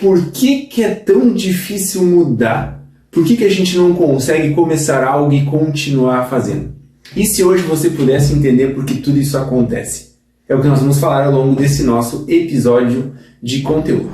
Por que é tão difícil mudar? Por que a gente não consegue começar algo e continuar fazendo? E se hoje você pudesse entender por que tudo isso acontece? É o que nós vamos falar ao longo desse nosso episódio de conteúdo.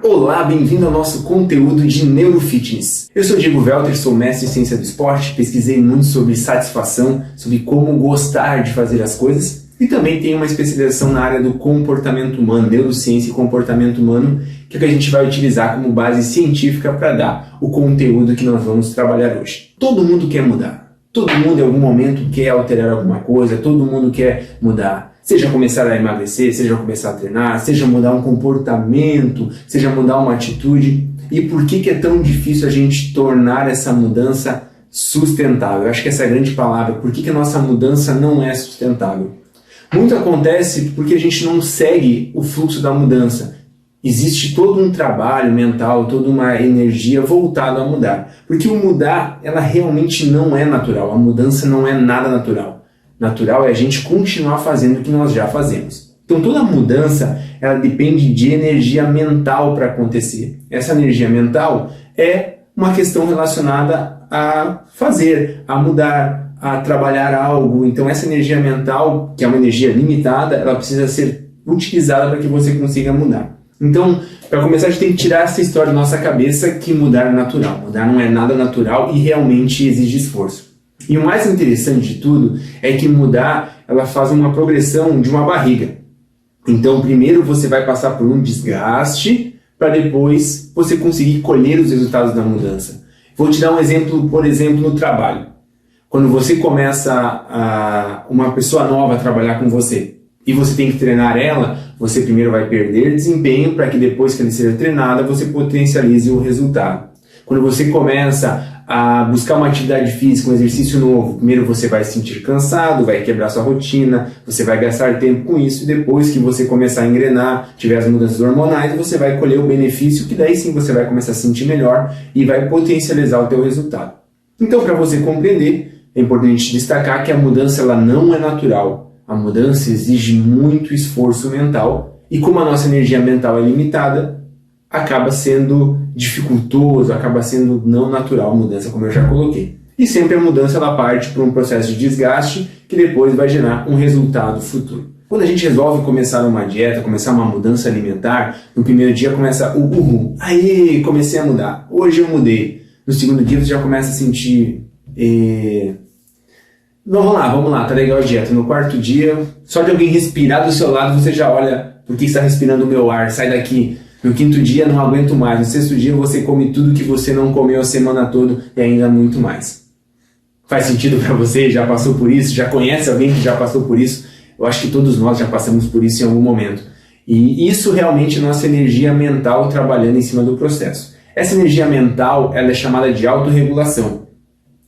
Olá, bem-vindo ao nosso conteúdo de Neurofitness. Eu sou Diego Welter, sou mestre em ciência do esporte, pesquisei muito sobre satisfação, sobre como gostar de fazer as coisas e também tenho uma especialização na área do comportamento humano, neurociência e comportamento humano, que é o que a gente vai utilizar como base científica para dar o conteúdo que nós vamos trabalhar hoje. Todo mundo quer mudar, todo mundo em algum momento quer alterar alguma coisa, todo mundo quer mudar. Seja começar a emagrecer, seja começar a treinar, seja mudar um comportamento, seja mudar uma atitude. E por que é tão difícil a gente tornar essa mudança sustentável? Eu acho que essa é a grande palavra. Por que a nossa mudança não é sustentável? Muito acontece porque a gente não segue o fluxo da mudança. Existe todo um trabalho mental, toda uma energia voltada a mudar. Porque o mudar, ela realmente não é natural. A mudança não é nada natural. Natural é a gente continuar fazendo o que nós já fazemos. Então toda mudança, ela depende de energia mental para acontecer. Essa energia mental é uma questão relacionada a fazer, a mudar, a trabalhar algo. Então essa energia mental, que é uma energia limitada, ela precisa ser utilizada para que você consiga mudar. Então, para começar, a gente tem que tirar essa história da nossa cabeça que mudar é natural. Mudar não é nada natural e realmente exige esforço. E o mais interessante de tudo é que mudar, ela faz uma progressão de uma barriga. Então, primeiro você vai passar por um desgaste para depois você conseguir colher os resultados da mudança. Vou te dar um exemplo, por exemplo, no trabalho. Quando você começa uma pessoa nova a trabalhar com você e você tem que treinar ela, você primeiro vai perder desempenho para que depois que ela seja treinada, você potencialize o resultado. Quando você começa a buscar uma atividade física, um exercício novo, primeiro você vai se sentir cansado, vai quebrar sua rotina, você vai gastar tempo com isso e depois que você começar a engrenar, tiver as mudanças hormonais, você vai colher o benefício que daí sim você vai começar a se sentir melhor e vai potencializar o teu resultado. Então, para você compreender, é importante destacar que a mudança ela não é natural. A mudança exige muito esforço mental e como a nossa energia mental é limitada, acaba sendo dificultoso, acaba sendo não natural a mudança, como eu já coloquei. E sempre a mudança ela parte por um processo de desgaste que depois vai gerar um resultado futuro. Quando a gente resolve começar uma dieta, começar uma mudança alimentar, no primeiro dia começa o uhul. Aí, comecei a mudar. Hoje eu mudei. No segundo dia você já começa a sentir... Vamos lá, tá legal a dieta. No quarto dia, só de alguém respirar do seu lado, você já olha, por que está respirando o meu ar? Sai daqui. No quinto dia, não aguento mais. No sexto dia, você come tudo que você não comeu a semana toda e ainda muito mais. Faz sentido para você? Já passou por isso? Já conhece alguém que já passou por isso? Eu acho que todos nós já passamos por isso em algum momento. E isso realmente é nossa energia mental trabalhando em cima do processo. Essa energia mental ela é chamada de autorregulação.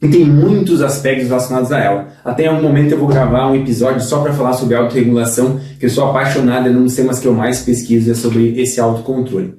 E tem muitos aspectos relacionados a ela. Até em algum momento eu vou gravar um episódio só para falar sobre autorregulação, que eu sou apaixonado, é um dos temas que eu mais pesquiso, é sobre esse autocontrole.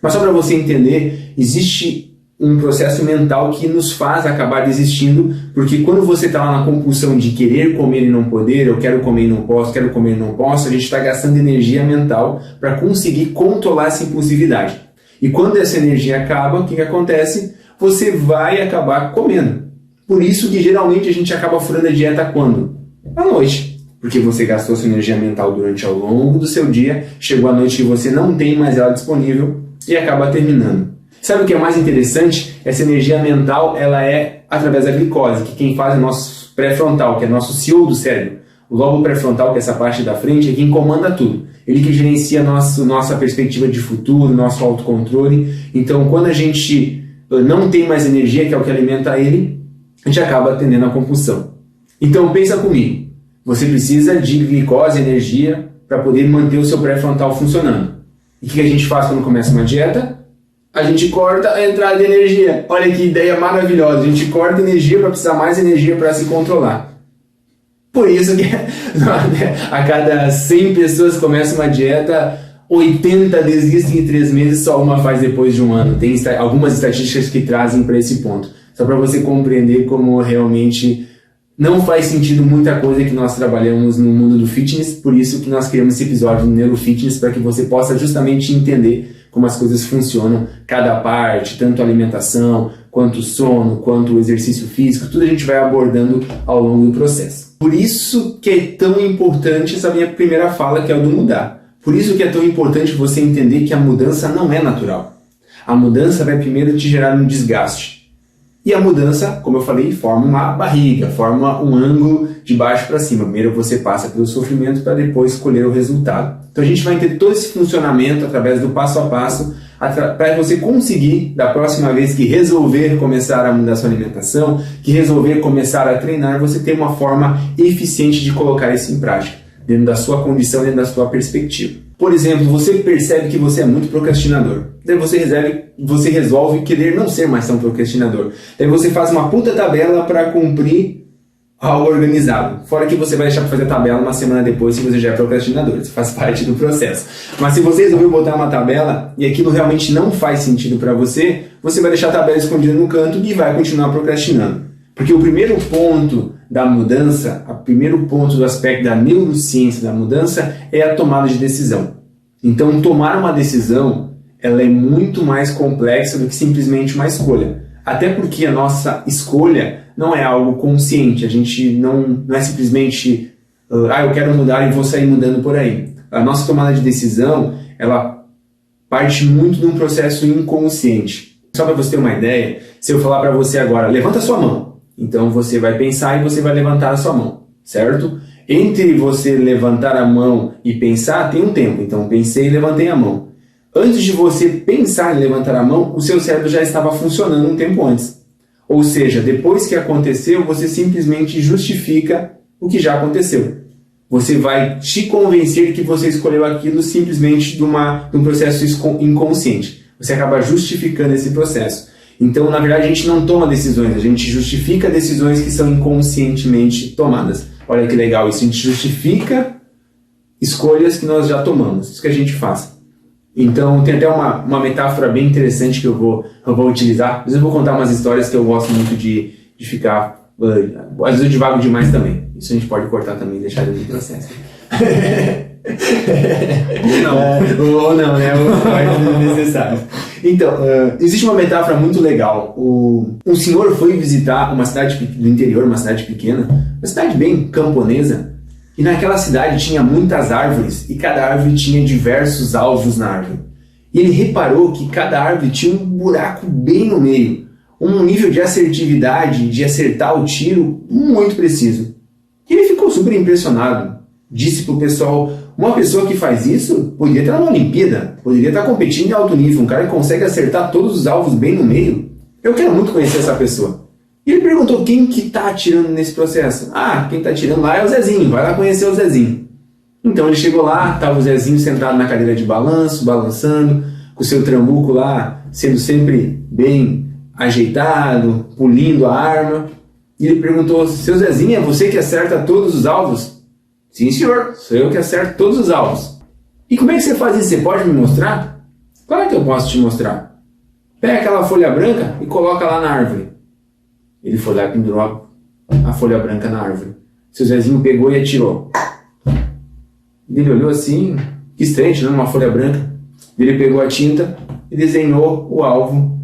Mas só para você entender, existe um processo mental que nos faz acabar desistindo, porque quando você está lá na compulsão de querer comer e não poder, eu quero comer e não posso, quero comer e não posso, a gente está gastando energia mental para conseguir controlar essa impulsividade. E quando essa energia acaba, o que acontece? Você vai acabar comendo. Por isso que geralmente a gente acaba furando a dieta quando? À noite. Porque você gastou sua energia mental durante ao longo do seu dia, chegou à noite e você não tem mais ela disponível e acaba terminando. Sabe o que é mais interessante? Essa energia mental ela é através da glicose, que quem faz é o nosso pré-frontal, que é nosso CEO do cérebro. O lobo pré-frontal, que é essa parte da frente, é quem comanda tudo. Ele que gerencia nossa perspectiva de futuro, nosso autocontrole. Então, quando a gente não tem mais energia, que é o que alimenta ele, a gente acaba atendendo a compulsão. Então pensa comigo, você precisa de glicose, energia, para poder manter o seu pré-frontal funcionando. E o que a gente faz quando começa uma dieta? A gente corta a entrada de energia. Olha que ideia maravilhosa, a gente corta energia para precisar mais energia para se controlar. Por isso que a cada 100 pessoas que começam uma dieta, 80 desistem em 3 meses, só uma faz depois de um ano. Tem algumas estatísticas que trazem para esse ponto. Só para você compreender como realmente Não faz sentido muita coisa que nós trabalhamos no mundo do fitness, por isso que nós criamos esse episódio do Neurofitness, para que você possa justamente entender como as coisas funcionam, cada parte, tanto a alimentação, quanto o sono, quanto o exercício físico, tudo a gente vai abordando ao longo do processo. Por isso que é tão importante essa minha primeira fala, que é o do mudar. Por isso que é tão importante você entender que a mudança não é natural. A mudança vai primeiro te gerar um desgaste. E a mudança, como eu falei, forma uma barriga, forma um ângulo de baixo para cima. Primeiro você passa pelo sofrimento para depois colher o resultado. Então a gente vai entender todo esse funcionamento através do passo a passo, para você conseguir, da próxima vez que resolver começar a mudar sua alimentação, que resolver começar a treinar, você ter uma forma eficiente de colocar isso em prática, dentro da sua condição, dentro da sua perspectiva. Por exemplo, você percebe que você é muito procrastinador. Daí você resolve querer não ser mais tão procrastinador. Daí você faz uma puta tabela para cumprir algo organizado. Fora que você vai deixar para fazer a tabela uma semana depois se você já é procrastinador. Isso faz parte do processo. Mas se você resolveu botar uma tabela e aquilo realmente não faz sentido para você, você vai deixar a tabela escondida no canto e vai continuar procrastinando. Porque o primeiro ponto da mudança, o primeiro ponto do aspecto da neurociência da mudança é a tomada de decisão. Então, tomar uma decisão, ela é muito mais complexa do que simplesmente uma escolha. Até porque a nossa escolha não é algo consciente. A gente não é simplesmente, eu quero mudar e vou sair mudando por aí. A nossa tomada de decisão, ela parte muito de um processo inconsciente. Só para você ter uma ideia, se eu falar para você agora, levanta a sua mão. Então você vai pensar e você vai levantar a sua mão, certo? Entre você levantar a mão e pensar, tem um tempo. Então pensei e levantei a mão. Antes de você pensar em levantar a mão, o seu cérebro já estava funcionando um tempo antes. Ou seja, depois que aconteceu, você simplesmente justifica o que já aconteceu. Você vai te convencer que você escolheu aquilo simplesmente de um processo inconsciente. Você acaba justificando esse processo. Então, na verdade, a gente não toma decisões, a gente justifica decisões que são inconscientemente tomadas. Olha que legal isso, a gente justifica escolhas que nós já tomamos, isso que a gente faz. Então, tem até uma metáfora bem interessante que eu vou utilizar. Às vezes eu vou contar umas histórias que eu gosto muito de ficar... Às vezes eu divago demais também. Isso a gente pode cortar também e deixar dentro do processo. Ou não, né? Ou é necessário. Então, existe uma metáfora muito legal. Um senhor foi visitar uma cidade do interior, uma cidade pequena, uma cidade bem camponesa, e naquela cidade tinha muitas árvores, e cada árvore tinha diversos alvos na árvore. E ele reparou que cada árvore tinha um buraco bem no meio, um nível de assertividade, de acertar o tiro muito preciso. E ele ficou super impressionado. Disse pro pessoal, uma pessoa que faz isso poderia estar numa Olimpíada, poderia estar competindo em alto nível, um cara que consegue acertar todos os alvos bem no meio. Eu quero muito conhecer essa pessoa. E ele perguntou quem que está atirando nesse processo. Quem está atirando lá é o Zezinho, vai lá conhecer o Zezinho. Então ele chegou lá, estava o Zezinho sentado na cadeira de balanço, balançando, com o seu trambuco lá, sendo sempre bem ajeitado, pulindo a arma. E ele perguntou, seu Zezinho, é você que acerta todos os alvos? Sim, senhor, sou eu que acerto todos os alvos. E como é que você faz isso? Você pode me mostrar? Claro que eu posso te mostrar. Pega aquela folha branca e coloca lá na árvore. Ele foi lá e pendurou a folha branca na árvore. Seu Zezinho pegou e atirou. Ele olhou assim, que estranho, né? Uma folha branca. Ele pegou a tinta e desenhou o alvo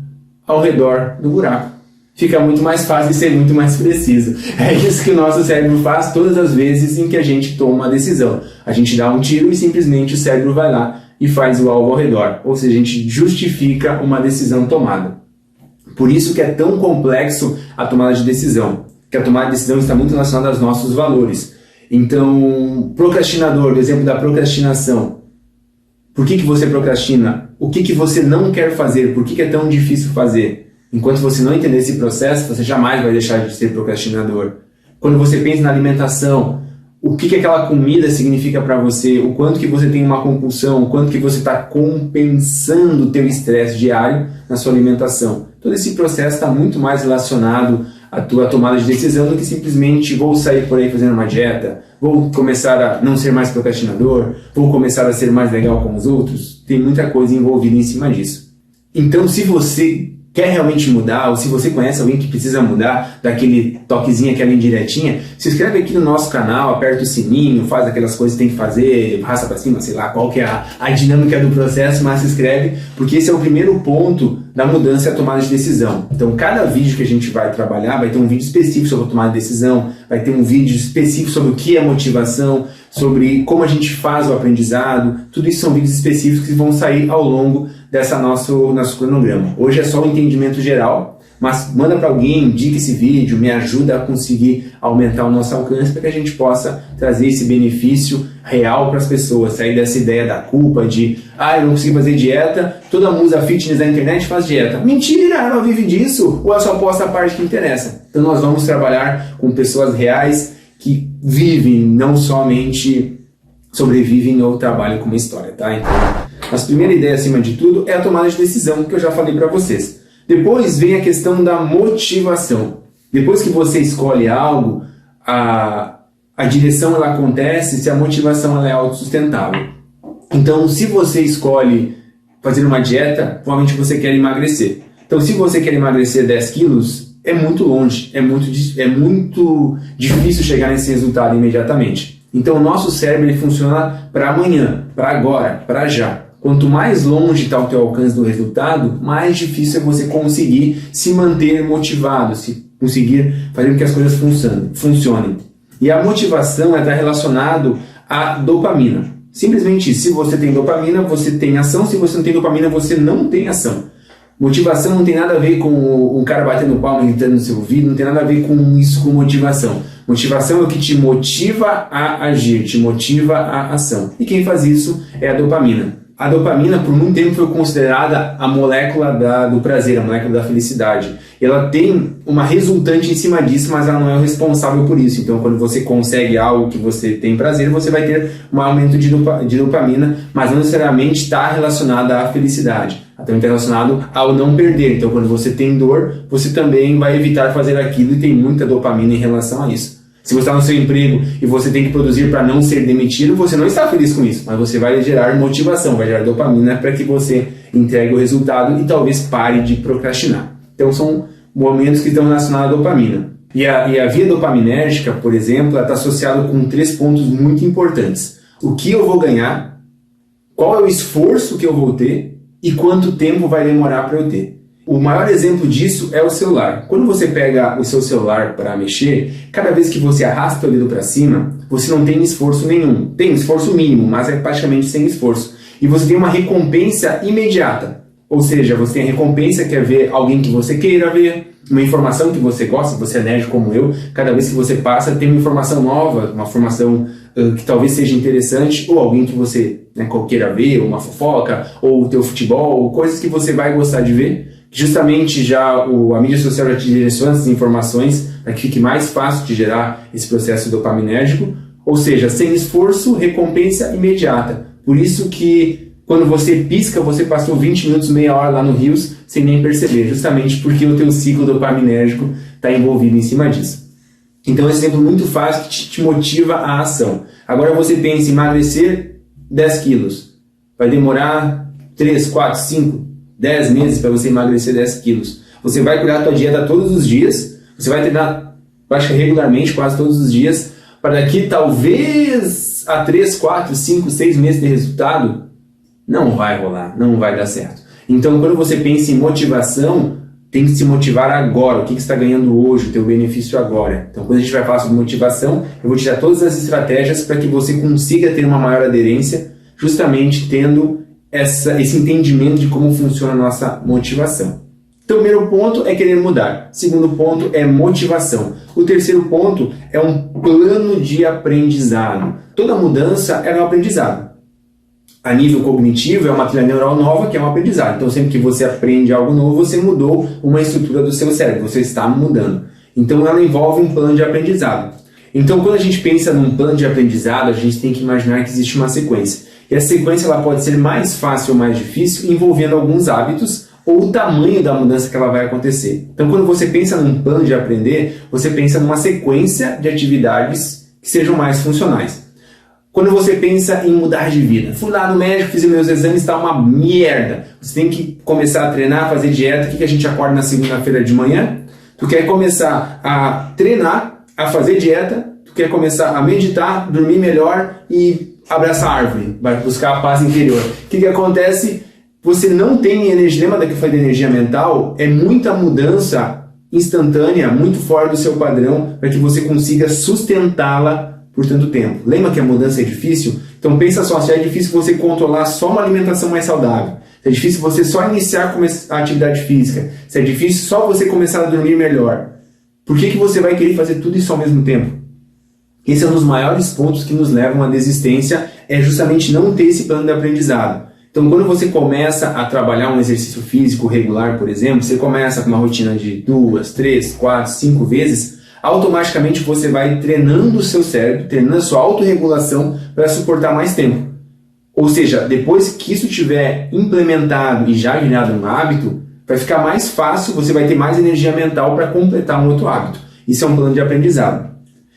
ao redor do buraco. Fica muito mais fácil e ser muito mais preciso. É isso que o nosso cérebro faz todas as vezes em que a gente toma uma decisão. A gente dá um tiro e simplesmente o cérebro vai lá e faz o alvo ao redor. Ou seja, a gente justifica uma decisão tomada. Por isso que é tão complexo a tomada de decisão. Que a tomada de decisão está muito relacionada aos nossos valores. Então, procrastinador, o exemplo da procrastinação. Por que você procrastina? O que você não quer fazer? Por que é tão difícil fazer? Enquanto você não entender esse processo, você jamais vai deixar de ser procrastinador. Quando você pensa na alimentação, o que aquela comida significa para você, o quanto que você tem uma compulsão, o quanto que você está compensando o teu estresse diário na sua alimentação. Todo esse processo está muito mais relacionado à tua tomada de decisão do que simplesmente vou sair por aí fazendo uma dieta, vou começar a não ser mais procrastinador, vou começar a ser mais legal com os outros. Tem muita coisa envolvida em cima disso. Então, se você quer realmente mudar, ou se você conhece alguém que precisa mudar, daquele toquezinho, aquela indiretinha, se inscreve aqui no nosso canal, aperta o sininho, faz aquelas coisas que tem que fazer, raça pra cima, sei lá qual que é a dinâmica do processo, mas se inscreve, porque esse é o primeiro ponto da mudança e a tomada de decisão. Então, cada vídeo que a gente vai trabalhar, vai ter um vídeo específico sobre a tomada de decisão, vai ter um vídeo específico sobre o que é motivação, sobre como a gente faz o aprendizado, tudo isso são vídeos específicos que vão sair ao longo dessa nosso cronograma. Hoje é só o entendimento geral, mas manda para alguém, indica esse vídeo, me ajuda a conseguir aumentar o nosso alcance para que a gente possa trazer esse benefício real para as pessoas, sair dessa ideia da culpa de eu não consegui fazer dieta, toda musa fitness da internet faz dieta. Mentira, ela vive disso, ou ela só posta a parte que interessa. Então nós vamos trabalhar com pessoas reais que vivem, não somente sobrevivem ou trabalham com uma história, tá? Então, a primeira ideia, acima de tudo, é a tomada de decisão, que eu já falei para vocês. Depois vem a questão da motivação. Depois que você escolhe algo, a direção ela acontece se a motivação ela é autossustentável. Então, se você escolhe fazer uma dieta, provavelmente você quer emagrecer. Então, se você quer emagrecer 10 quilos, é muito longe, é muito difícil chegar nesse resultado imediatamente. Então, o nosso cérebro ele funciona para amanhã, para agora, para já. Quanto mais longe está o teu alcance do resultado, mais difícil é você conseguir se manter motivado, se conseguir fazer com que as coisas funcionem. E a motivação está relacionada à dopamina. Simplesmente isso. Se você tem dopamina, você tem ação. Se você não tem dopamina, você não tem ação. Motivação não tem nada a ver com um cara batendo palma e gritando no seu ouvido, não tem nada a ver com isso, com motivação. Motivação é o que te motiva a agir, te motiva a ação. E quem faz isso é a dopamina. A dopamina, por muito tempo, foi considerada a molécula do prazer, a molécula da felicidade. Ela tem uma resultante em cima disso, mas ela não é o responsável por isso. Então, quando você consegue algo que você tem prazer, você vai ter um aumento de dopamina, mas não necessariamente está relacionada à felicidade. Também está relacionado ao não perder. Então, quando você tem dor, você também vai evitar fazer aquilo e tem muita dopamina em relação a isso. Se você está no seu emprego e você tem que produzir para não ser demitido, você não está feliz com isso, mas você vai gerar motivação, vai gerar dopamina para que você entregue o resultado e talvez pare de procrastinar. Então são momentos que estão relacionados à dopamina. E a via dopaminérgica, por exemplo, está associada com 3 pontos muito importantes. O que eu vou ganhar, qual é o esforço que eu vou ter e quanto tempo vai demorar para eu ter. O maior exemplo disso é o celular. Quando você pega o seu celular para mexer, cada vez que você arrasta o dedo para cima, você não tem esforço nenhum. Tem esforço mínimo, mas é praticamente sem esforço. E você tem uma recompensa imediata. Ou seja, você tem a recompensa que é ver alguém que você queira ver, uma informação que você gosta, você é nerd como eu, cada vez que você passa tem uma informação nova, uma informação que talvez seja interessante, ou alguém que você queira ver, ou uma fofoca, ou o teu futebol, ou coisas que você vai gostar de ver. Justamente já a mídia social já te direciona essas informações para que fique mais fácil de gerar esse processo dopaminérgico, ou seja, sem esforço, recompensa imediata. Por isso que quando você pisca, você passou 20 minutos, meia hora lá no Rios sem nem perceber, justamente porque o teu ciclo dopaminérgico está envolvido em cima disso. Então, esse exemplo muito fácil que te motiva a ação. Agora você pensa em emagrecer 10 quilos. Vai demorar 3, 4, 5, 10 meses para você emagrecer 10 quilos. Você vai cuidar da tua dieta todos os dias, você vai treinar regularmente, quase todos os dias, para daqui talvez a 3, 4, 5, 6 meses de resultado. Não vai rolar, não vai dar certo. Então, quando você pensa em motivação, tem que se motivar agora. O que você está ganhando hoje, o teu benefício agora. Então, quando a gente vai falar sobre motivação, eu vou te dar todas as estratégias para que você consiga ter uma maior aderência, justamente tendo esse entendimento de como funciona a nossa motivação. Então, o primeiro ponto é querer mudar. O segundo ponto é motivação. O terceiro ponto é um plano de aprendizado. Toda mudança é um aprendizado. A nível cognitivo, é uma trilha neural nova que é um aprendizado. Então, sempre que você aprende algo novo, você mudou uma estrutura do seu cérebro, você está mudando. Então, ela envolve um plano de aprendizado. Então, quando a gente pensa num plano de aprendizado, a gente tem que imaginar que existe uma sequência. E a sequência ela pode ser mais fácil ou mais difícil, envolvendo alguns hábitos ou o tamanho da mudança que ela vai acontecer. Então, quando você pensa num plano de aprender, você pensa numa sequência de atividades que sejam mais funcionais. Quando você pensa em mudar de vida, fui lá no médico, fiz meus exames, está uma merda. Você tem que começar a treinar, fazer dieta. O que a gente acorda na segunda-feira de manhã? Tu quer começar a treinar, a fazer dieta, tu quer começar a meditar, dormir melhor e abraçar a árvore, vai buscar a paz interior. O que acontece? Você não tem energia, lembra da que eu falei de energia mental? É muita mudança instantânea, muito fora do seu padrão, para que você consiga sustentá-la por tanto tempo. Lembra que a mudança é difícil? Então pensa só, se é difícil você controlar só uma alimentação mais saudável, se é difícil você só iniciar a atividade física, se é difícil só você começar a dormir melhor, por que você vai querer fazer tudo isso ao mesmo tempo? Esse é um dos maiores pontos que nos levam à desistência, é justamente não ter esse plano de aprendizado. Então, quando você começa a trabalhar um exercício físico regular, por exemplo, você começa com uma rotina de 2, 3, 4, 5 vezes, automaticamente você vai treinando o seu cérebro, treinando a sua autorregulação para suportar mais tempo. Ou seja, depois que isso estiver implementado e já virado um hábito, vai ficar mais fácil, você vai ter mais energia mental para completar um outro hábito. Isso é um plano de aprendizado.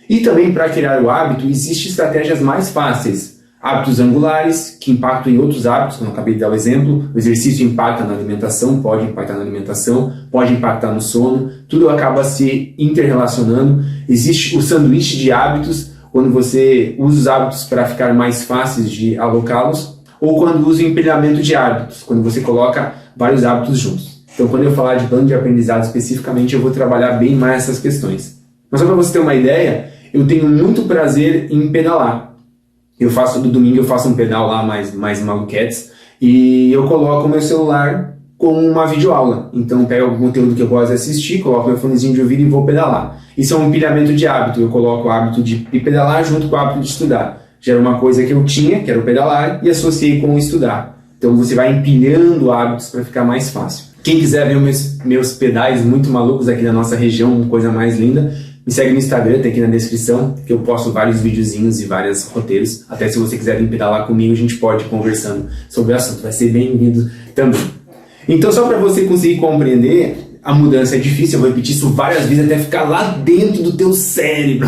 E também para criar o hábito, existem estratégias mais fáceis. Hábitos angulares, que impactam em outros hábitos, como eu acabei de dar o exemplo. O exercício impacta na alimentação, pode impactar na alimentação, pode impactar no sono, tudo acaba se interrelacionando. Existe o sanduíche de hábitos, quando você usa os hábitos para ficar mais fáceis de alocá-los, ou quando usa o empilhamento de hábitos, quando você coloca vários hábitos juntos. Então, quando eu falar de plano de aprendizado especificamente, eu vou trabalhar bem mais essas questões. Mas só para você ter uma ideia, eu tenho muito prazer em pedalar. Do domingo eu faço um pedal lá mais maluquetes e eu coloco o meu celular com uma videoaula. Então eu pego algum conteúdo que eu gosto de assistir, coloco meu fonezinho de ouvido e vou pedalar. Isso é um empilhamento de hábito. Eu coloco o hábito de pedalar junto com o hábito de estudar. Já era uma coisa que eu tinha, que era o pedalar, e associei com o estudar. Então você vai empilhando hábitos para ficar mais fácil. Quem quiser ver meus pedais muito malucos aqui na nossa região, uma coisa mais linda, me segue no Instagram, tem aqui na descrição, que eu posto vários videozinhos e vários roteiros. Até se você quiser vir pedalar comigo, a gente pode ir conversando sobre o assunto. Vai ser bem-vindo também. Então, só para você conseguir compreender, a mudança é difícil, eu vou repetir isso várias vezes até ficar lá dentro do teu cérebro.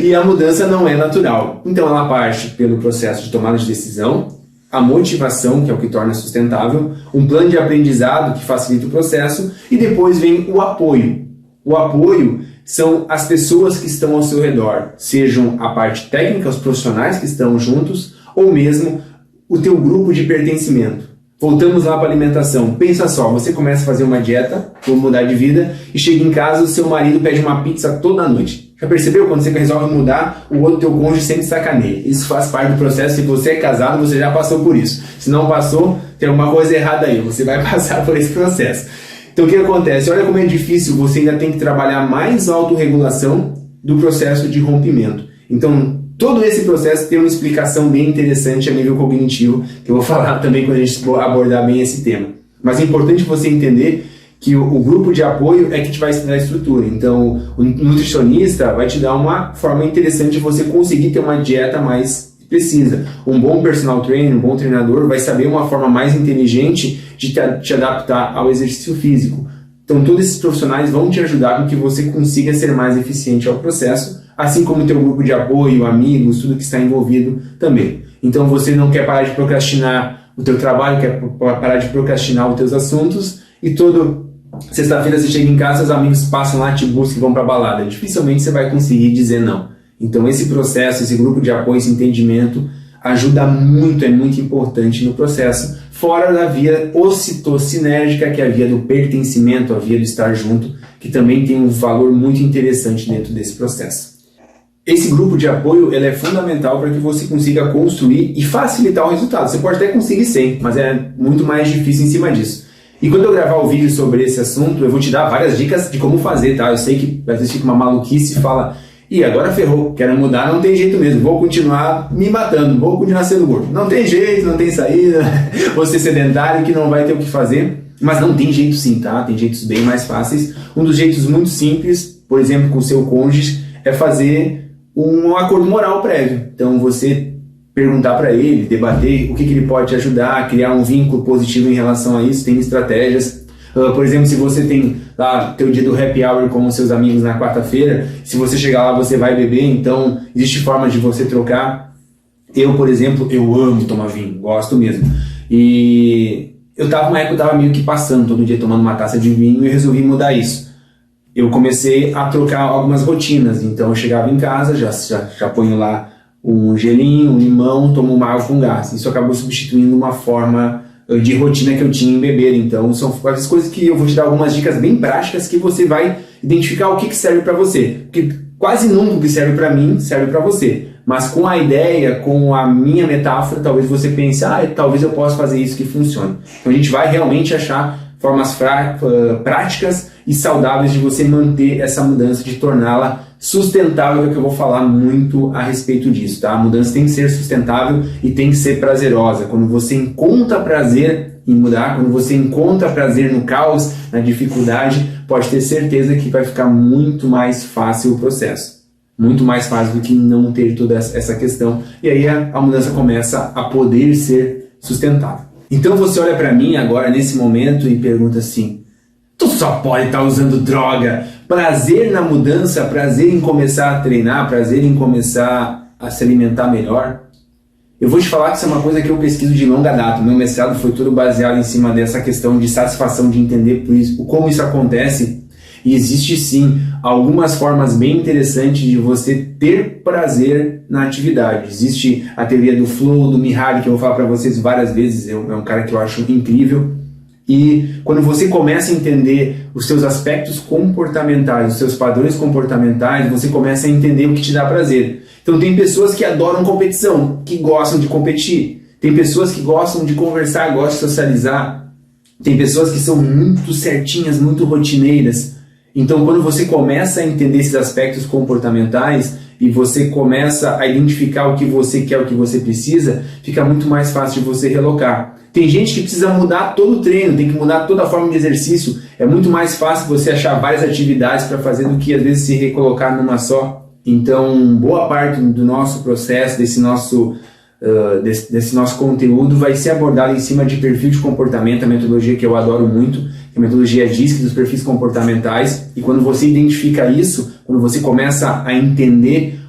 E a mudança não é natural. Então, ela parte pelo processo de tomada de decisão, a motivação, que é o que torna sustentável, um plano de aprendizado que facilita o processo, e depois vem o apoio. O apoio são as pessoas que estão ao seu redor, sejam a parte técnica, os profissionais que estão juntos, ou mesmo o teu grupo de pertencimento. Voltamos lá para a alimentação. Pensa só, você começa a fazer uma dieta, ou mudar de vida, e chega em casa, o seu marido pede uma pizza toda noite. Já percebeu? Quando você resolve mudar, o outro teu cônjuge sempre sacaneia. Isso faz parte do processo. Se você é casado, você já passou por isso. Se não passou, tem alguma coisa errada aí. Você vai passar por esse processo. Então o que acontece? Olha como é difícil, você ainda tem que trabalhar mais a autorregulação do processo de rompimento. Então todo esse processo tem uma explicação bem interessante a nível cognitivo, que eu vou falar também quando a gente abordar bem esse tema. Mas é importante você entender que o grupo de apoio é que te vai ensinar a estrutura. Então o nutricionista vai te dar uma forma interessante de você conseguir ter uma dieta mais precisa. Um bom personal trainer, um bom treinador vai saber uma forma mais inteligente de te adaptar ao exercício físico. Então todos esses profissionais vão te ajudar com que você consiga ser mais eficiente ao processo, assim como o teu grupo de apoio, amigos, tudo que está envolvido também. Então você não quer parar de procrastinar o teu trabalho, quer parar de procrastinar os teus assuntos, e toda sexta-feira você chega em casa, seus amigos passam lá, te buscam e vão para a balada. Dificilmente você vai conseguir dizer não. Então esse processo, esse grupo de apoio, esse entendimento ajuda muito, é muito importante no processo, fora da via ocitocinérgica, que é a via do pertencimento, a via do estar junto, que também tem um valor muito interessante dentro desse processo. Esse grupo de apoio ele é fundamental para que você consiga construir e facilitar o resultado. Você pode até conseguir sem, mas é muito mais difícil em cima disso. E quando eu gravar o vídeo sobre esse assunto, eu vou te dar várias dicas de como fazer, tá? Eu sei que às vezes fica uma maluquice e fala: e agora ferrou, quero mudar, não tem jeito mesmo, vou continuar me matando, vou continuar sendo gordo. Não tem jeito, não tem saída, vou ser sedentário que não vai ter o que fazer. Mas não tem jeito sim, tá? Tem jeitos bem mais fáceis. Um dos jeitos muito simples, por exemplo, com o seu cônjuge, é fazer um acordo moral prévio. Então você perguntar para ele, debater o que ele pode te ajudar, criar um vínculo positivo em relação a isso, tem estratégias. Por exemplo, se você tem lá teu dia do happy hour com os seus amigos na quarta-feira, se você chegar lá você vai beber, então existe forma de você trocar Eu, por exemplo, eu amo tomar vinho, gosto mesmo. E eu tava numa época, eu tava meio que passando todo dia tomando uma taça de vinho e resolvi mudar isso. Eu comecei a trocar algumas rotinas, então eu chegava em casa, já ponho lá um gelinho, um limão, tomo uma água com gás. Isso acabou substituindo uma forma de rotina que eu tinha em beber. Então são várias coisas que eu vou te dar algumas dicas bem práticas que você vai identificar o que serve para você. Porque quase nunca o que serve para mim serve para você. Mas com a ideia, com a minha metáfora, talvez você pense, talvez eu possa fazer isso que funcione. Então a gente vai realmente achar formas práticas e saudáveis de você manter essa mudança, de torná-la sustentável, que é o que eu vou falar muito a respeito disso, tá? A mudança tem que ser sustentável e tem que ser prazerosa. Quando você encontra prazer em mudar, quando você encontra prazer no caos, na dificuldade, pode ter certeza que vai ficar muito mais fácil o processo. Muito mais fácil do que não ter toda essa questão. E aí a mudança começa a poder ser sustentável. Então você olha para mim agora, nesse momento, e pergunta assim: tu só pode estar usando droga. Prazer na mudança, prazer em começar a treinar, prazer em começar a se alimentar melhor. Eu vou te falar que isso é uma coisa que eu pesquiso de longa data. Meu mestrado foi todo baseado em cima dessa questão de satisfação, de entender como isso acontece. E existe sim algumas formas bem interessantes de você ter prazer na atividade. Existe a teoria do flow, do Mihaly, que eu vou falar para vocês várias vezes. É um cara que eu acho incrível. E quando você começa a entender os seus aspectos comportamentais, os seus padrões comportamentais, você começa a entender o que te dá prazer. Então tem pessoas que adoram competição, que gostam de competir. Tem pessoas que gostam de conversar, gostam de socializar. Tem pessoas que são muito certinhas, muito rotineiras. Então quando você começa a entender esses aspectos comportamentais e você começa a identificar o que você quer, o que você precisa, fica muito mais fácil de você relocar. Tem gente que precisa mudar todo o treino, tem que mudar toda a forma de exercício. É muito mais fácil você achar várias atividades para fazer do que às vezes se recolocar numa só. Então, boa parte do nosso processo, desse nosso conteúdo vai ser abordado em cima de perfil de comportamento, a metodologia que eu adoro muito, que é a metodologia DISC dos perfis comportamentais. E quando você identifica isso, quando você começa a entender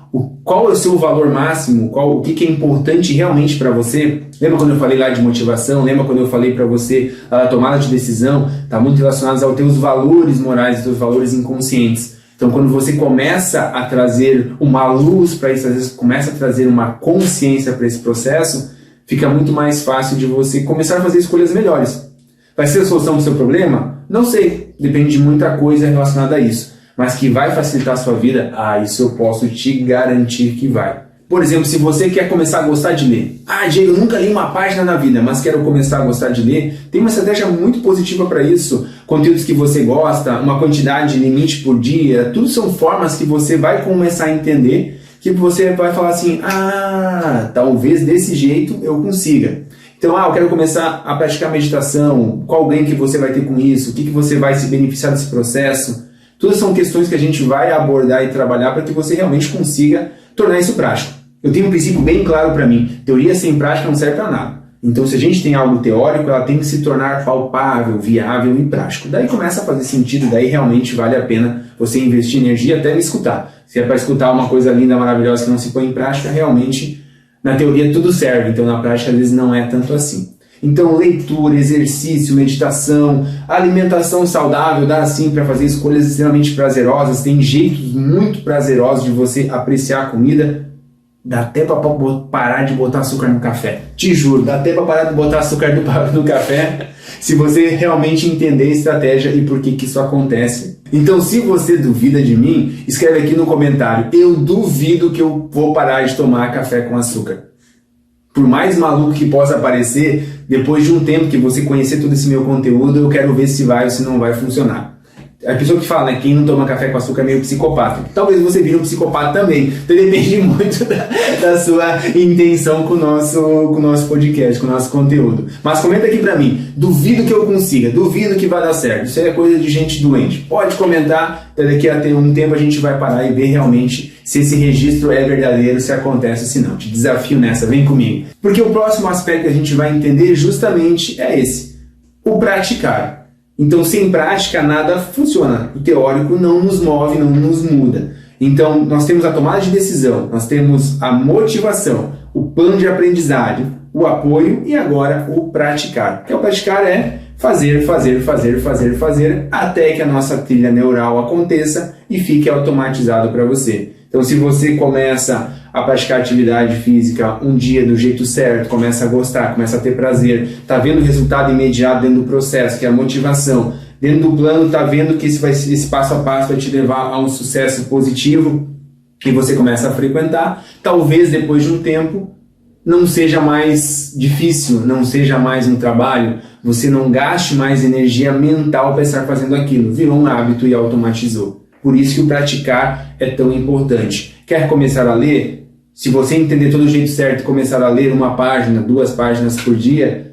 qual é o seu valor máximo, o que é importante realmente para você. Lembra quando eu falei lá de motivação? Lembra quando eu falei para você a tomada de decisão? Está muito relacionado aos teus valores morais, aos teus valores inconscientes. Então quando você começa a trazer uma luz para isso, às vezes começa a trazer uma consciência para esse processo, fica muito mais fácil de você começar a fazer escolhas melhores. Vai ser a solução do seu problema? Não sei, depende de muita coisa relacionada a isso. Mas que vai facilitar a sua vida, isso eu posso te garantir que vai. Por exemplo, se você quer começar a gostar de ler. Diego, eu nunca li uma página na vida, mas quero começar a gostar de ler. Tem uma estratégia muito positiva para isso. Conteúdos que você gosta, uma quantidade, limite por dia, tudo são formas que você vai começar a entender, que você vai falar assim, talvez desse jeito eu consiga. Então, eu quero começar a praticar meditação, qual ganho que você vai ter com isso, o que você vai se beneficiar desse processo. Todas são questões que a gente vai abordar e trabalhar para que você realmente consiga tornar isso prático. Eu tenho um princípio bem claro para mim. Teoria sem prática não serve para nada. Então, se a gente tem algo teórico, ela tem que se tornar palpável, viável e prático. Daí começa a fazer sentido, daí realmente vale a pena você investir energia até me escutar. Se é para escutar uma coisa linda, maravilhosa que não se põe em prática, realmente, na teoria tudo serve. Então, na prática, às vezes não é tanto assim. Então, leitura, exercício, meditação, alimentação saudável, dá sim para fazer escolhas extremamente prazerosas. Tem jeitos muito prazerosos de você apreciar a comida. Dá até para parar de botar açúcar no café. Te juro, dá até para parar de botar açúcar no café se você realmente entender a estratégia e por que isso acontece. Então, se você duvida de mim, escreve aqui no comentário. Eu duvido que eu vou parar de tomar café com açúcar. Por mais maluco que possa parecer, depois de um tempo que você conhecer todo esse meu conteúdo, eu quero ver se vai ou se não vai funcionar. A pessoa que fala, quem não toma café com açúcar é meio psicopata. Talvez você vire um psicopata também. Então depende muito da sua intenção com o nosso podcast, com o nosso conteúdo. Mas comenta aqui pra mim, duvido que eu consiga, duvido que vai dar certo. Isso é coisa de gente doente. Pode comentar, daqui a um tempo a gente vai parar e ver realmente se esse registro é verdadeiro, se acontece ou se não. Te desafio nessa, vem comigo. Porque o próximo aspecto que a gente vai entender justamente é esse, o praticar. Então, sem prática, nada funciona. O teórico não nos move, não nos muda. Então, nós temos a tomada de decisão, nós temos a motivação, o plano de aprendizagem, o apoio e agora o praticar. O praticar é fazer, até que a nossa trilha neural aconteça e fique automatizado para você. Então, se você começa a praticar atividade física um dia do jeito certo, começa a gostar, começa a ter prazer, está vendo o resultado imediato dentro do processo, que é a motivação, dentro do plano está vendo que esse passo a passo vai te levar a um sucesso positivo e você começa a frequentar, talvez depois de um tempo não seja mais difícil, não seja mais um trabalho, você não gaste mais energia mental para estar fazendo aquilo, virou um hábito e automatizou. Por isso que o praticar é tão importante. Quer começar a ler? Se você entender todo o jeito certo e começar a ler 1 página, 2 páginas por dia,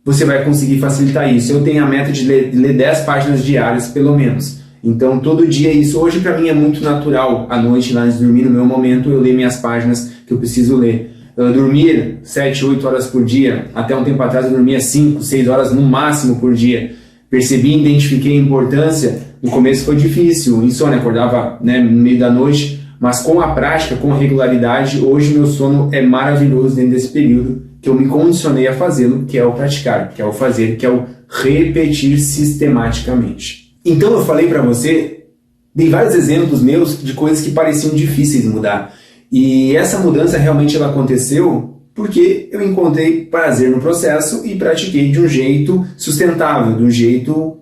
você vai conseguir facilitar isso. Eu tenho a meta de ler 10 páginas diárias, pelo menos. Então, todo dia isso. Hoje, para mim, é muito natural. À noite, lá antes de dormir, no meu momento, eu leio minhas páginas que eu preciso ler. Dormir 7, 8 horas por dia. Até um tempo atrás, eu dormia 5, 6 horas no máximo por dia. Percebi e identifiquei a importância. No começo foi difícil, insônia, acordava no meio da noite, mas com a prática, com a regularidade, hoje meu sono é maravilhoso dentro desse período que eu me condicionei a fazê-lo, que é o praticar, que é o fazer, que é o repetir sistematicamente. Então eu falei para você, dei vários exemplos meus de coisas que pareciam difíceis de mudar. E essa mudança realmente ela aconteceu porque eu encontrei prazer no processo e pratiquei de um jeito sustentável, de um jeito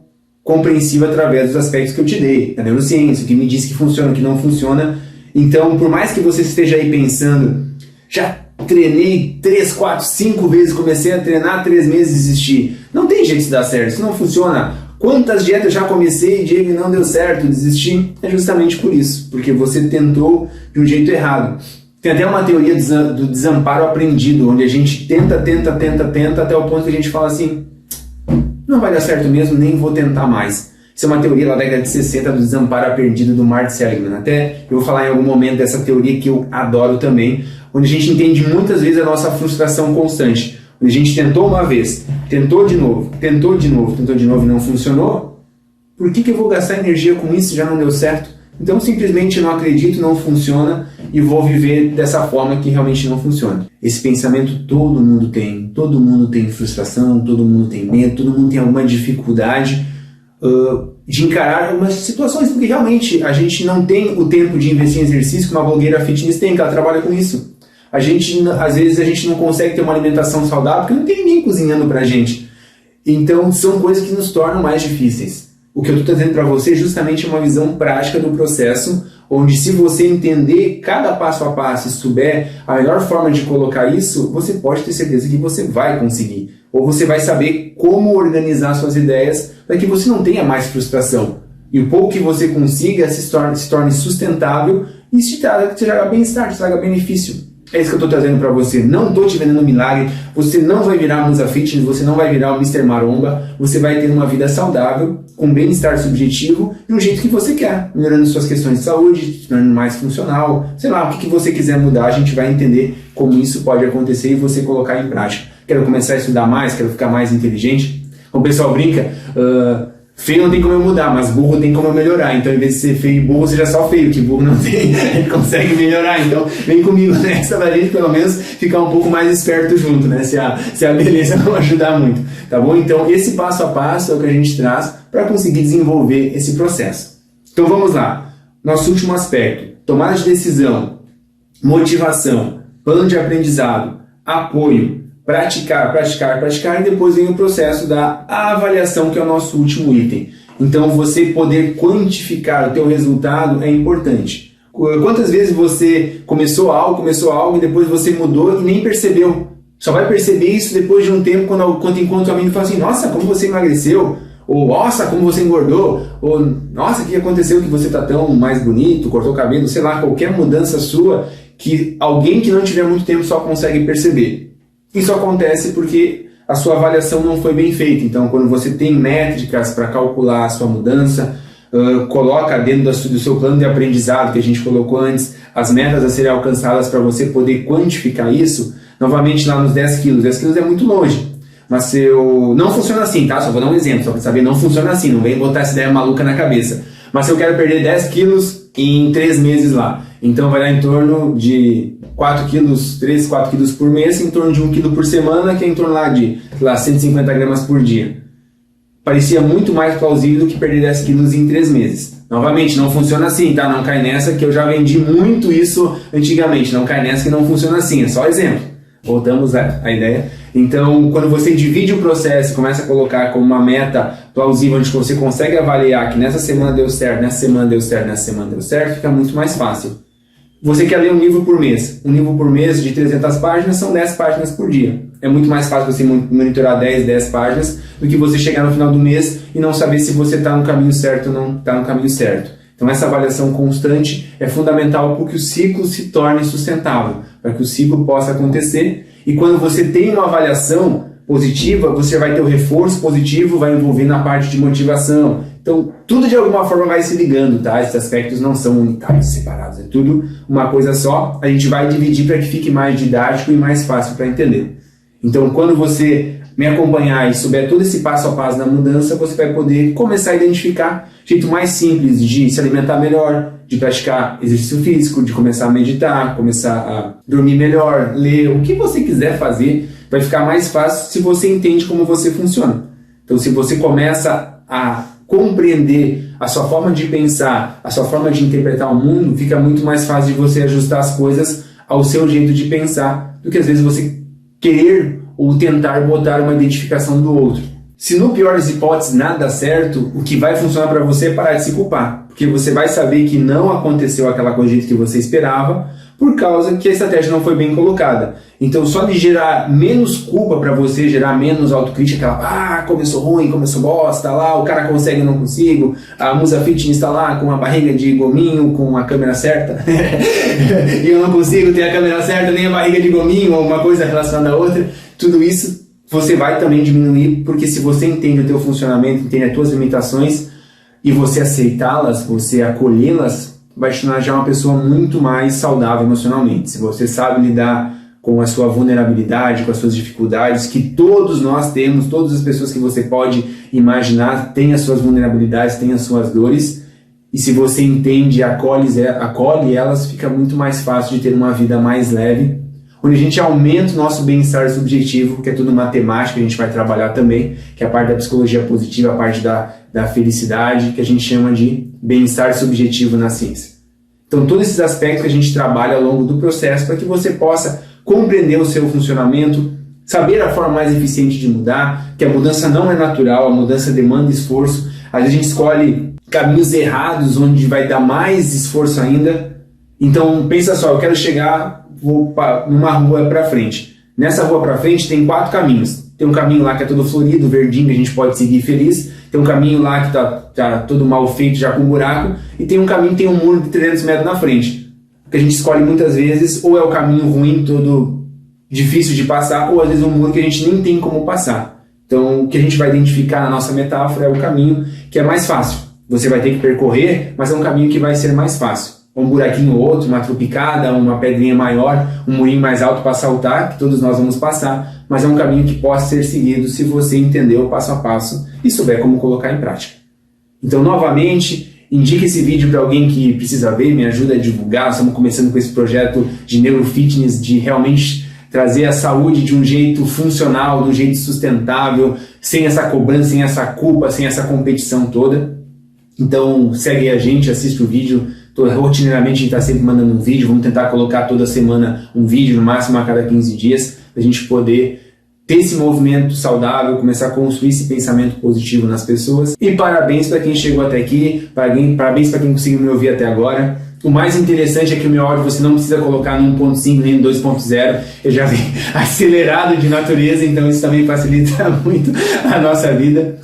compreensível através dos aspectos que eu te dei, a neurociência, o que me diz que funciona, o que não funciona. Então, por mais que você esteja aí pensando, já treinei 3, 4, 5 vezes, comecei a treinar 3 meses e desisti. Não tem jeito de dar certo, isso não funciona. Quantas dietas já comecei, Diego, e não deu certo, desisti? É justamente por isso, porque você tentou de um jeito errado. Tem até uma teoria do desamparo aprendido, onde a gente tenta, até o ponto que a gente fala assim, não vai dar certo mesmo, nem vou tentar mais. Isso é uma teoria lá da década de 60 do desamparo aprendido do Martin Seligman. Até eu vou falar em algum momento dessa teoria que eu adoro também, onde a gente entende muitas vezes a nossa frustração constante. Onde a gente tentou uma vez, tentou de novo e não funcionou. Por que eu vou gastar energia com isso se já não deu certo? Então simplesmente não acredito, não funciona e vou viver dessa forma que realmente não funciona. Esse pensamento todo mundo tem frustração, todo mundo tem medo, todo mundo tem alguma dificuldade de encarar algumas situações, porque realmente a gente não tem o tempo de investir em exercício que uma blogueira fitness tem, que ela trabalha com isso. Às vezes a gente não consegue ter uma alimentação saudável porque não tem ninguém cozinhando pra gente. Então são coisas que nos tornam mais difíceis. O que eu estou trazendo para você é justamente uma visão prática do processo, onde se você entender cada passo a passo e souber a melhor forma de colocar isso, você pode ter certeza que você vai conseguir. Ou você vai saber como organizar suas ideias para que você não tenha mais frustração. E o pouco que você consiga se torne sustentável e te traga bem-estar, te traga benefício. É isso que eu estou trazendo para você. Não estou te vendendo um milagre. Você não vai virar Musa Fitness, você não vai virar o Mr. Maromba. Você vai ter uma vida saudável, com bem-estar subjetivo e um jeito que você quer, melhorando suas questões de saúde, te tornando mais funcional. Sei lá, o que você quiser mudar, a gente vai entender como isso pode acontecer e você colocar em prática. Quero começar a estudar mais, quero ficar mais inteligente. Como o pessoal brinca, feio não tem como eu mudar, mas burro tem como eu melhorar. Então, em vez de ser feio e burro, seja só feio, que burro não tem, ele consegue melhorar. Então, vem comigo nessa pra gente, pelo menos, ficar um pouco mais esperto junto, né? Se a beleza não ajudar muito, tá bom? Então, esse passo a passo é o que a gente traz para conseguir desenvolver esse processo. Então, vamos lá. Nosso último aspecto, tomada de decisão, motivação, plano de aprendizado, apoio, praticar, e depois vem o processo da avaliação, que é o nosso último item. Então, você poder quantificar o teu resultado é importante. Quantas vezes você começou algo e depois você mudou e nem percebeu? Só vai perceber isso depois de um tempo, enquanto o amigo fala assim, nossa, como você emagreceu, ou nossa, como você engordou, ou nossa, o que aconteceu que você está tão mais bonito, cortou o cabelo, sei lá, qualquer mudança sua que alguém que não tiver muito tempo só consegue perceber. Isso acontece porque a sua avaliação não foi bem feita. Então, quando você tem métricas para calcular a sua mudança, coloca dentro do seu plano de aprendizado que a gente colocou antes, as metas a serem alcançadas para você poder quantificar isso, novamente lá nos 10 quilos. 10 quilos é muito longe, mas não funciona assim, tá? Só vou dar um exemplo, só para saber, não funciona assim, não vem botar essa ideia maluca na cabeça. Mas se eu quero perder 10 quilos em 3 meses lá. Então vai dar em torno de 3, 4 quilos por mês, em torno de 1 quilo por semana, que é em torno lá de 150 gramas por dia. Parecia muito mais plausível do que perder 10 quilos em 3 meses. Novamente, não funciona assim, tá? Não cai nessa, que eu já vendi muito isso antigamente. Não cai nessa que não funciona assim, é só exemplo. Voltamos à ideia. Então, quando você divide o processo e começa a colocar como uma meta plausível, onde você consegue avaliar que nessa semana deu certo, nessa semana deu certo, nessa semana deu certo, fica muito mais fácil. Você quer ler um livro por mês. Um livro por mês de 300 páginas são 10 páginas por dia. É muito mais fácil você monitorar 10 páginas do que você chegar no final do mês e não saber se você está no caminho certo ou não está no caminho certo. Então essa avaliação constante é fundamental para que o ciclo se torne sustentável, para que o ciclo possa acontecer. E quando você tem uma avaliação positiva, você vai ter o reforço positivo, vai envolver na parte de motivação. Então tudo de alguma forma vai se ligando, tá? Esses aspectos não são unitários, separados, é tudo uma coisa só. A gente vai dividir para que fique mais didático e mais fácil para entender. Então quando você me acompanhar e souber todo esse passo a passo da mudança, você vai poder começar a identificar jeito mais simples de se alimentar melhor, de praticar exercício físico, de começar a meditar, começar a dormir melhor, ler, o que você quiser fazer, vai ficar mais fácil se você entende como você funciona. Então se você começa a compreender a sua forma de pensar, a sua forma de interpretar o mundo, fica muito mais fácil de você ajustar as coisas ao seu jeito de pensar, do que às vezes você querer ou tentar botar uma identificação do outro. Se no pior das hipóteses nada dá certo, o que vai funcionar para você é parar de se culpar, porque você vai saber que não aconteceu aquela coisa do jeito que você esperava, por causa que a estratégia não foi bem colocada. Então só de gerar menos culpa para você, gerar menos autocrítica, aquela, começou ruim, começou bosta, lá o cara consegue, eu não consigo, a Musa Fitness está lá com a barriga de gominho, com a câmera certa, e eu não consigo ter a câmera certa, nem a barriga de gominho, ou uma coisa relacionada a outra. Tudo isso você vai também diminuir, porque se você entende o teu funcionamento, entende as tuas limitações, e você aceitá-las, você acolhê-las, vai te tornar já uma pessoa muito mais saudável emocionalmente. Se você sabe lidar com a sua vulnerabilidade, com as suas dificuldades, que todos nós temos, todas as pessoas que você pode imaginar têm as suas vulnerabilidades, têm as suas dores, e se você entende e acolhe elas, fica muito mais fácil de ter uma vida mais leve, onde a gente aumenta o nosso bem-estar subjetivo, que é tudo matemática, a gente vai trabalhar também, que é a parte da psicologia positiva, a parte da felicidade, que a gente chama de bem-estar subjetivo na ciência. Então todos esses aspectos que a gente trabalha ao longo do processo para que você possa compreender o seu funcionamento, saber a forma mais eficiente de mudar, que a mudança não é natural, a mudança demanda esforço, às vezes a gente escolhe caminhos errados, onde vai dar mais esforço ainda. Então pensa só, eu quero chegar numa rua para frente. Nessa rua para frente tem 4 caminhos. Tem um caminho lá que é todo florido, verdinho, que a gente pode seguir feliz. Tem um caminho lá que tá todo mal feito, já com buraco. E tem um caminho que tem um muro de 300 metros na frente. O que a gente escolhe muitas vezes ou é o caminho ruim, todo difícil de passar, ou às vezes um muro que a gente nem tem como passar. Então o que a gente vai identificar na nossa metáfora é o caminho que é mais fácil. Você vai ter que percorrer, mas é um caminho que vai ser mais fácil. Um buraquinho ou outro, uma tropicada, uma pedrinha maior, um murinho mais alto para saltar, que todos nós vamos passar, mas é um caminho que pode ser seguido se você entender o passo a passo e souber como colocar em prática. Então, novamente, indique esse vídeo para alguém que precisa ver, me ajuda a divulgar. Estamos começando com esse projeto de neurofitness, de realmente trazer a saúde de um jeito funcional, de um jeito sustentável, sem essa cobrança, sem essa culpa, sem essa competição toda. Então, segue a gente, assiste o vídeo. Rotineiramente a gente está sempre mandando um vídeo, vamos tentar colocar toda semana um vídeo, no máximo a cada 15 dias, para a gente poder ter esse movimento saudável, começar a construir esse pensamento positivo nas pessoas. E parabéns para quem chegou até aqui, parabéns para quem conseguiu me ouvir até agora. O mais interessante é que o meu áudio você não precisa colocar no 1.5 nem no 2.0, eu já vi acelerado de natureza, então isso também facilita muito a nossa vida.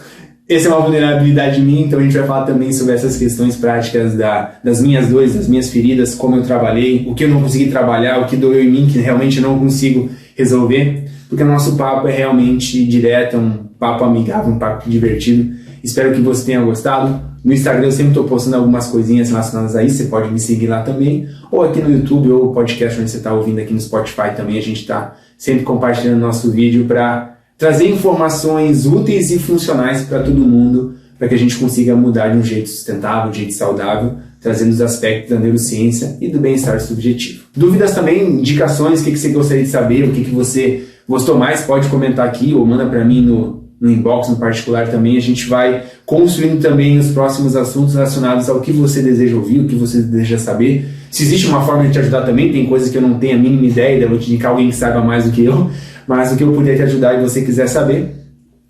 Essa é uma vulnerabilidade minha, então a gente vai falar também sobre essas questões práticas das minhas dores, das minhas feridas, como eu trabalhei, o que eu não consegui trabalhar, o que doeu em mim, que realmente eu não consigo resolver, porque o nosso papo é realmente direto, é um papo amigável, um papo divertido. Espero que você tenha gostado. No Instagram eu sempre estou postando algumas coisinhas relacionadas a isso, você pode me seguir lá também, ou aqui no YouTube, ou o podcast onde você está ouvindo aqui no Spotify também, a gente está sempre compartilhando nosso vídeo para trazer informações úteis e funcionais para todo mundo, para que a gente consiga mudar de um jeito sustentável, de um jeito saudável, trazendo os aspectos da neurociência e do bem-estar subjetivo. Dúvidas também, indicações, o que você gostaria de saber, o que você gostou mais, pode comentar aqui ou manda para mim no inbox, no particular também. A gente vai construindo também os próximos assuntos relacionados ao que você deseja ouvir, o que você deseja saber. Se existe uma forma de te ajudar também, tem coisas que eu não tenho a mínima ideia, eu vou te indicar alguém que saiba mais do que eu, mas o que eu puder te ajudar e você quiser saber,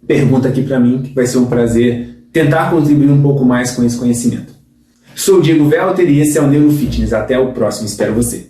pergunta aqui para mim, que vai ser um prazer tentar contribuir um pouco mais com esse conhecimento. Sou o Diego Velter e esse é o Neurofitness. Até o próximo, espero você.